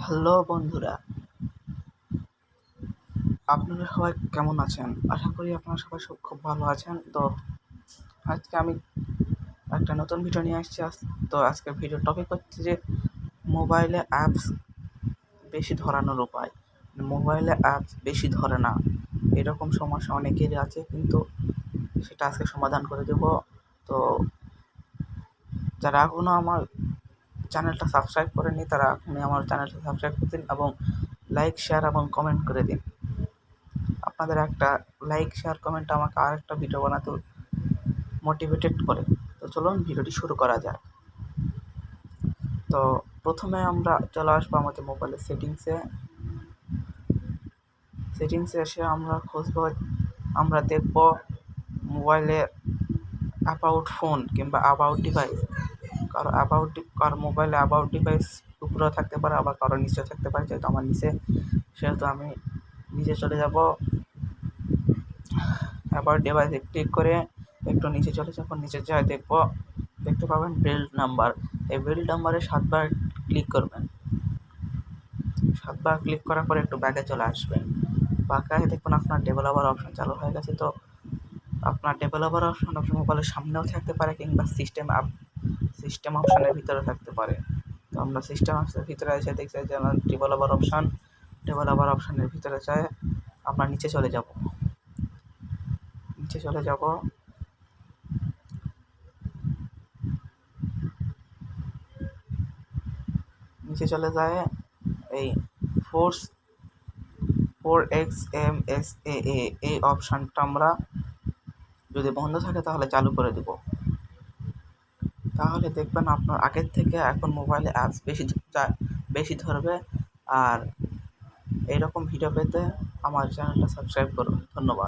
Hello বন্ধুরা, আপনারা সবাই কেমন আছেন? আশা করি আপনারা সবাই খুব ভালো আছেন। তো আজকে আমি একটা নতুন ভিডিও নিয়ে আসছি। তো আজকের ভিডিওর টপিক হচ্ছে যে মোবাইলে অ্যাপস বেশি ধরানোর উপায়। মোবাইলে অ্যাপস বেশি ধরে না, এরকম সমস্যা অনেকেরই আছে, কিন্তু সেটা আজকে সমাধান করে দেব। তো যারা এখনও আমার চ্যানেলটা সাবস্ক্রাইব করেনি তারা এখনই আমার চ্যানেলটা সাবস্ক্রাইব করে দিন এবং লাইক, শেয়ার এবং কমেন্ট করে দিন। আপনাদের একটা লাইক, শেয়ার, কমেন্ট আমাকে আরেকটা ভিডিও বানাতে মোটিভেটেড করে। তো চলুন ভিডিওটি শুরু করা যাক। তো প্রথমে আমরা চলে আসবো আমাদের মোবাইলের সেটিংসে এসে আমরা দেখব মোবাইলের অ্যাবাউট ফোন কিংবা অ্যাবাউট ডিভাইস। কারো মোবাইলে অ্যাবাউট ডিভাইস উপরেও থাকতে পারে, আবার কারো নিচেও থাকতে পারে। যেহেতু আমার নিচে, সেহেতু আমি নিচে চলে যাব। অ্যাবাউট ডিভাইসে ক্লিক করে একটু নিচে চলে যাব। নিচে যাই দেখতে পাবেন বিল্ড নাম্বার। এই বিল্ড নাম্বারে 7বার ক্লিক করবেন। 7বার ক্লিক করার পরে একটু ব্যাকে চলে আসবেন। ব্যাকে দেখবেন আপনার ডেভেলপার অপশন চালু হয়ে গেছে। তো আপনার ডেভেলপার অপশন আপনার মোবাইলের সামনেও থাকতে পারে কিংবা সিস্টেম অপশনের ভিতরে থাকতে পারে। তো আমরা সিস্টেম অপশনের ভিতরে এসে দেখছি যে আমার ডেভেলপার অপশনের ভিতরে চাই আমরা নিচে চলে যাব। নিচে চলে যায় এই ForexMSAA এই অপশানটা আমরা যদি বন্ধ থাকে তাহলে চালু করে দেব। তাহলে দেখবেন আপনার আগের থেকে এখন মোবাইলে অ্যাপস বেশি ধরবে। আর এইরকম ভিডিও পেতে আমার চ্যানেলটা সাবস্ক্রাইব করুন। ধন্যবাদ।